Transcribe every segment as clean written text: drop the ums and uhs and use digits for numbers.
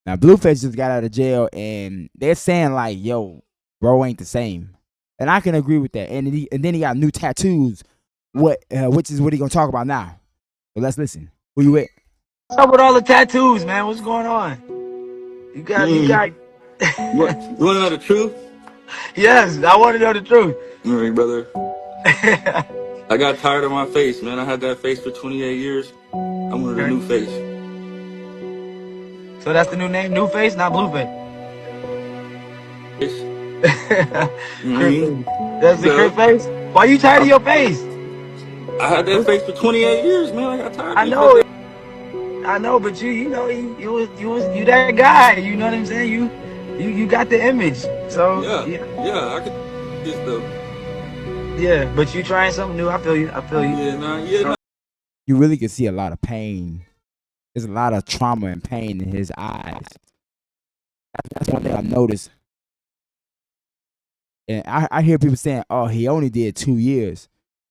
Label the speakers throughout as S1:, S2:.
S1: Now Blueface just got out of jail, and they're saying like, "Yo, bro, ain't the same," and I can agree with that. And then he got new tattoos. Which is what he gonna talk about now? So let's listen. Who you with?
S2: What's up with all the tattoos, man? What's going on? You got.
S3: What? You want to know the truth?
S2: Yes, I want to know the truth.
S3: All right, brother. I got tired of my face, man. I had that face for 28 years. I wanted a new face.
S2: So that's the new name, New Face, not Blueface.
S3: Face. You know what I
S2: Crip
S3: mean?
S2: Face. That's the Crip
S3: So
S2: Face. Why you tired of your face?
S3: I had that face for 28 years, man. I got tired
S2: I
S3: of it. But
S2: know, I know, but you that guy. You know what I'm saying? You got the image. So
S3: yeah, I could just though.
S2: yeah, but you trying something new. I feel you. I feel you.
S3: Yeah, nah.
S1: You really can see a lot of pain. There's a lot of trauma and pain in his eyes. That's one thing I noticed. And I hear people saying, "Oh, he only did 2 years."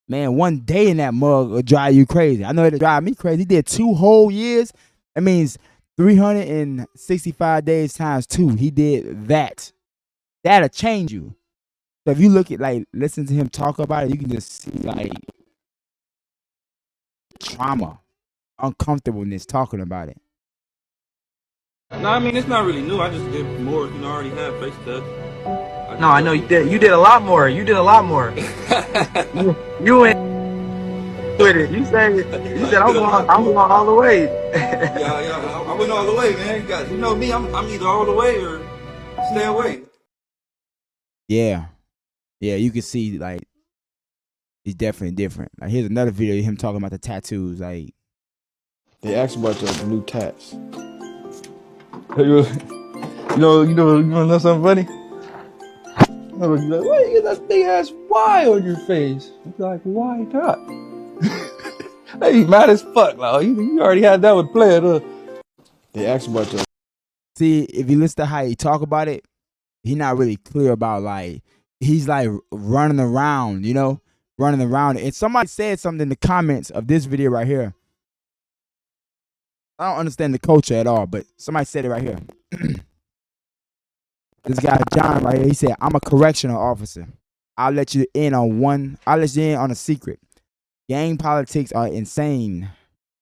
S1: Man, one day in that mug will drive you crazy. I know it'll drive me crazy. He did 2 whole years. That means 365 days times 2. He did that. That'll change you. So if you look at listen to him talk about it, you can just see trauma, uncomfortableness talking about it.
S3: No, I mean it's not really new. I just did more. I already have face tats.
S2: No, I know you did. You did a lot more. You did a lot more. You went with it. You said I'm going all the way.
S3: Yeah, I went all the way, man. You know me. I'm either all the way or stay away.
S1: Yeah. Yeah, you can see he's definitely different. Like here's another video of him talking about the tattoos. Like
S4: they asked about your new tats. You know something funny? I was like, why you get that big ass Y on your face? He's like, why not? Hey, mad as fuck. Like, you already had that with player, huh? They asked about your.
S1: See, if you listen to how he talk about it, he not really clear about he's running around, running around. And somebody said something in the comments of this video right here. I don't understand the culture at all, but somebody said it right here. This guy John right here, he said, "I'm a correctional officer. I'll let you in on a secret. Gang politics are insane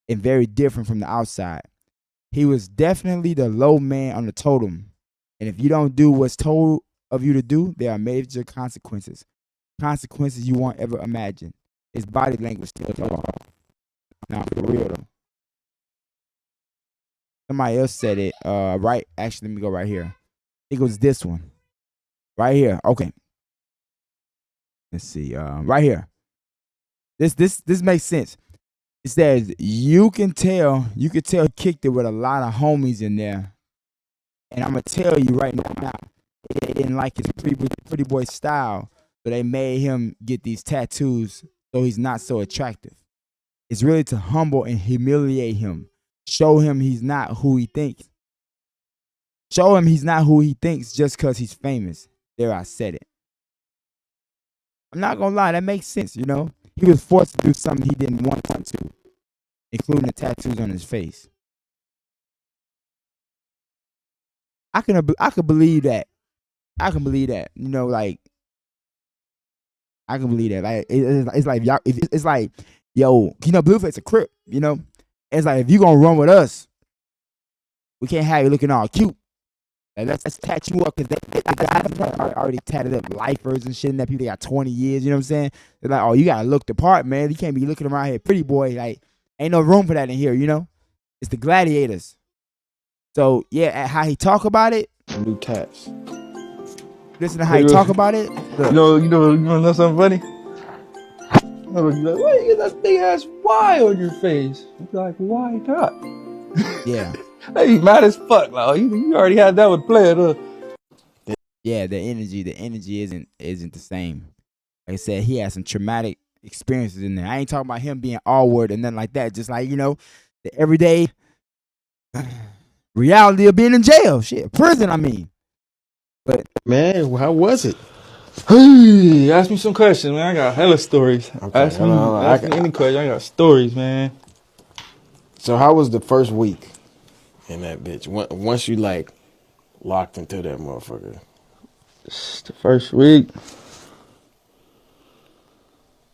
S1: and very different from the outside. He was definitely the low man on the totem. And if you don't do what's told of you to do, there are major consequences. Consequences you won't ever imagine." His body language still talk. Now for real though. Somebody else said it. Right. Actually, let me go right here. I think it was this one. Right here. Okay. Let's see. Right here. This makes sense. It says you can tell he kicked it with a lot of homies in there. And I'm gonna tell you right now, they didn't like his pretty boy style, so they made him get these tattoos so he's not so attractive. It's really to humble and humiliate him. Show him he's not who he thinks. Show him he's not who he thinks just because he's famous. There, I said it. I'm not gonna lie, that makes sense, He was forced to do something he didn't want to, including the tattoos on his face. I could believe that. I can believe that. I can believe that. It's like y'all. It's like, yo, Blueface a Crip. It's like if you gonna run with us, we can't have you looking all cute. Like, let's tat you up because they already tatted up lifers and shit, and that people got 20 years. You know what I'm saying? They're like, oh, you gotta look the part, man. You can't be looking around here, pretty boy. Like, ain't no room for that in here. It's the gladiators. So yeah, how he talk about it.
S4: New tats.
S1: Listen to how he talk about it.
S4: Look. You know something funny? I was like, why you get that big ass Y on your face? He's like, why not?
S1: Yeah.
S4: Hey, mad as fuck. Like, you already had that with player, huh?
S1: Yeah, the energy isn't the same. Like I said, he had some traumatic experiences in there. I ain't talking about him being awkward and nothing like that. Just like, the everyday reality of being in jail. Shit, prison, I mean. But
S4: man, how was it?
S5: Hey, ask me some questions, man. I got hella stories.
S4: Okay,
S5: ask me any question. I got stories, man.
S4: So how was the first week?
S6: in that bitch? Once you like locked into that motherfucker.
S5: The first week.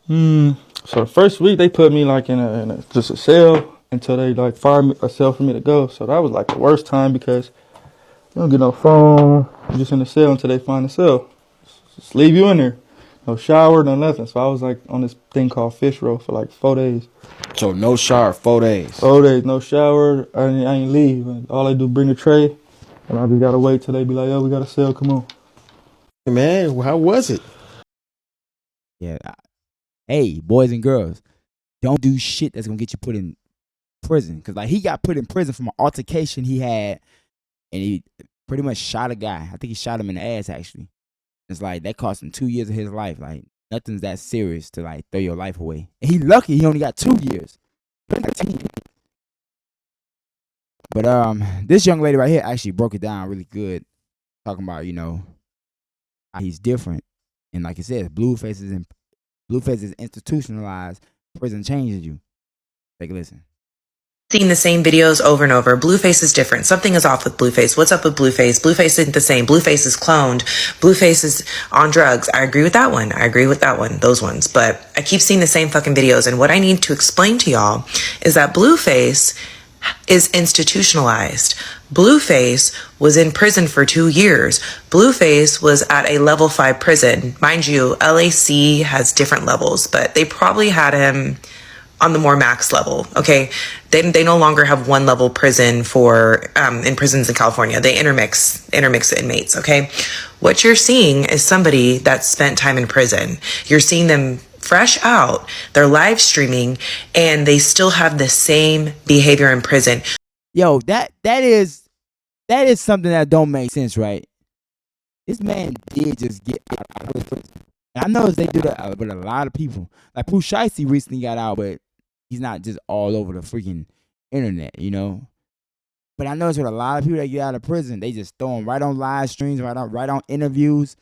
S5: So the first week they put me like in a just a cell until they like fired me, a cell for me to go. So that was like the worst time because you don't get no phone. You're just in the cell until they find the cell. Just leave you in there. No shower, no nothing. So I was like on this thing called fish roll for like 4 days.
S6: So no shower, 4 days.
S5: 4 days, no shower. I ain't leave. All they do bring a tray, and I just gotta wait till they be like, "Yo, we got a cell. Come on."
S6: Man, how was it?
S1: Yeah. Hey, boys and girls, don't do shit that's gonna get you put in prison. Cause like he got put in prison from an altercation he had, and he pretty much shot a guy. I think he shot him in the ass actually. It's like that cost him 2 years of his life. Like nothing's that serious to like throw your life away. And he lucky he only got 2 years. But this young lady right here actually broke it down really good, talking about how he's different. And like I said, Blueface is institutionalized. Prison changes you. Take a listen.
S7: Seeing the same videos over and over. Blueface is different. Something is off with Blueface. What's up with Blueface? Blueface isn't the same. Blueface is cloned. Blueface is on drugs. I agree with that one. I agree with that one. Those ones. But I keep seeing the same fucking videos. And what I need to explain to y'all is that Blueface is institutionalized. Blueface was in prison for 2 years. Blueface was at a level 5 prison. Mind you, LAC has different levels, but they probably had him on the more max level. Okay. They no longer have one level prison for, in prisons in California. They intermix inmates. Okay. What you're seeing is somebody that spent time in prison. You're seeing them fresh out, they're live streaming, and they still have the same behavior in prison.
S1: Yo, that is something that don't make sense, right? This man did just get out of prison. And I know they do that with a lot of people. Like Pooh Shiesty recently got out, but he's not just all over the freaking internet, But I notice with a lot of people that get out of prison, they just throw them right on live streams, right on interviews.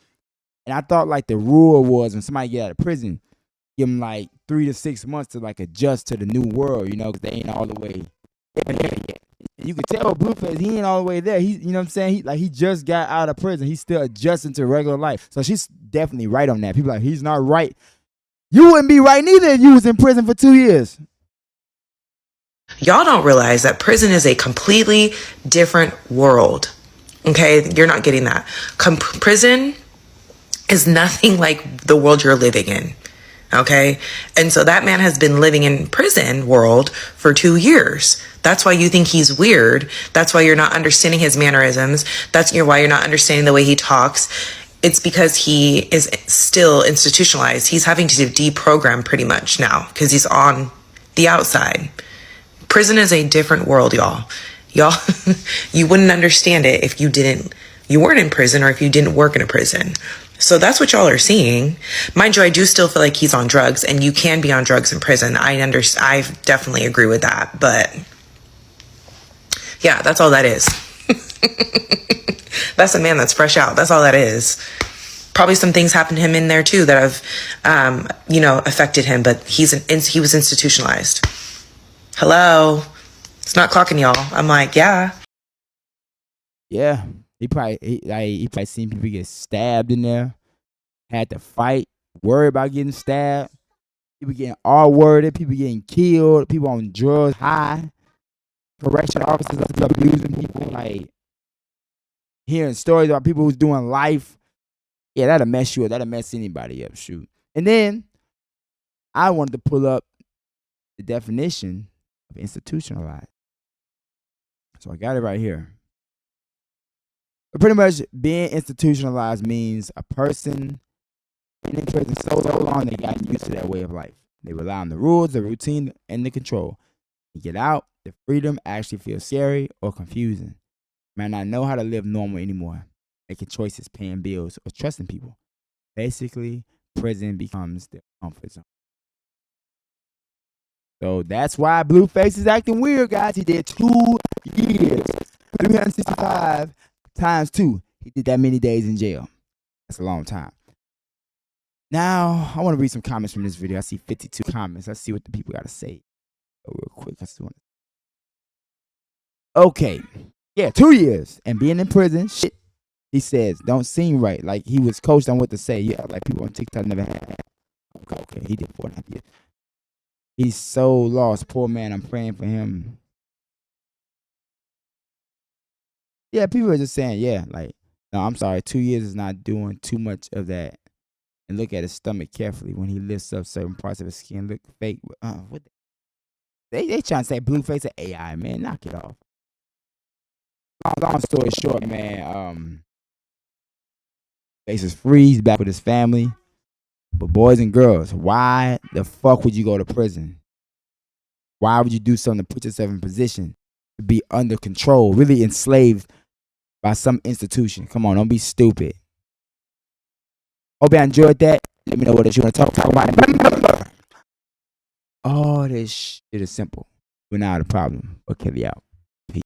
S1: And I thought like the rule was when somebody get out of prison, give them like 3 to 6 months to like adjust to the new world, because they ain't all the way there yet. You can tell Blueface, he ain't all the way there. He, you know what I'm saying? He just got out of prison. He's still adjusting to regular life. So she's definitely right on that. People are like, he's not right. You wouldn't be right neither if you was in prison for 2 years.
S7: Y'all don't realize that prison is a completely different world. Okay? You're not getting that. Prison is nothing like the world you're living in. Okay? And so that man has been living in prison world for 2 years. That's why you think he's weird. That's why you're not understanding his mannerisms. That's why you're not understanding the way he talks. It's because he is still institutionalized. He's having to deprogram pretty much now because he's on the outside. Prison is a different world, y'all. Y'all, you wouldn't understand it if you weren't in prison or if you didn't work in a prison. So that's what y'all are seeing. Mind you, I do still feel like he's on drugs, and you can be on drugs in prison. I definitely agree with that. But yeah, that's all that is. That's a man that's fresh out. That's all that is. Probably some things happened to him in there too that have, affected him. But he was institutionalized. Hello, it's not clocking y'all. I'm like, yeah.
S1: Yeah, he probably seen people get stabbed in there, had to fight, worry about getting stabbed. People getting all worded, people getting killed, people on drugs, high, correction officers abusing people, like hearing stories about people who's doing life. Yeah, that'll mess you up. That'll mess anybody up. Shoot. And then I wanted to pull up the definition of institutionalized. So I got it right here. But pretty much being institutionalized means a person in prison so long they got used to that way of life. They rely on the rules, the routine, and the control. You get out, the freedom actually feels scary or confusing. Might not know how to live normal anymore, making choices, paying bills, or trusting people. Basically, prison becomes their comfort zone. So that's why Blueface is acting weird, guys. He did 2 years, 365 times 2. He did that many days in jail. That's a long time. Now, I want to read some comments from this video. I see 52 comments. Let's see what the people got to say real quick. Okay. Yeah, 2 years. And being in prison, shit, he says, don't seem right. Like he was coached on what to say. Yeah, like people on TikTok never had. Okay, he did 4.5 years. He's so lost. Poor man. I'm praying for him. Yeah, people are just saying, yeah, like, no, I'm sorry. 2 years is not doing too much of that. And look at his stomach carefully when he lifts up certain parts of his skin. Look fake. What they trying to say Blueface an AI, man. Knock it off. Long story short, man, Face is free. He's back with his family. But boys and girls, why the fuck would you go to prison? Why would you do something to put yourself in position to be under control, really enslaved by some institution? Come on, don't be stupid. Hope you enjoyed that. Let me know what you want to talk about. Remember, all this shit is simple. We're not a problem. Okay, out.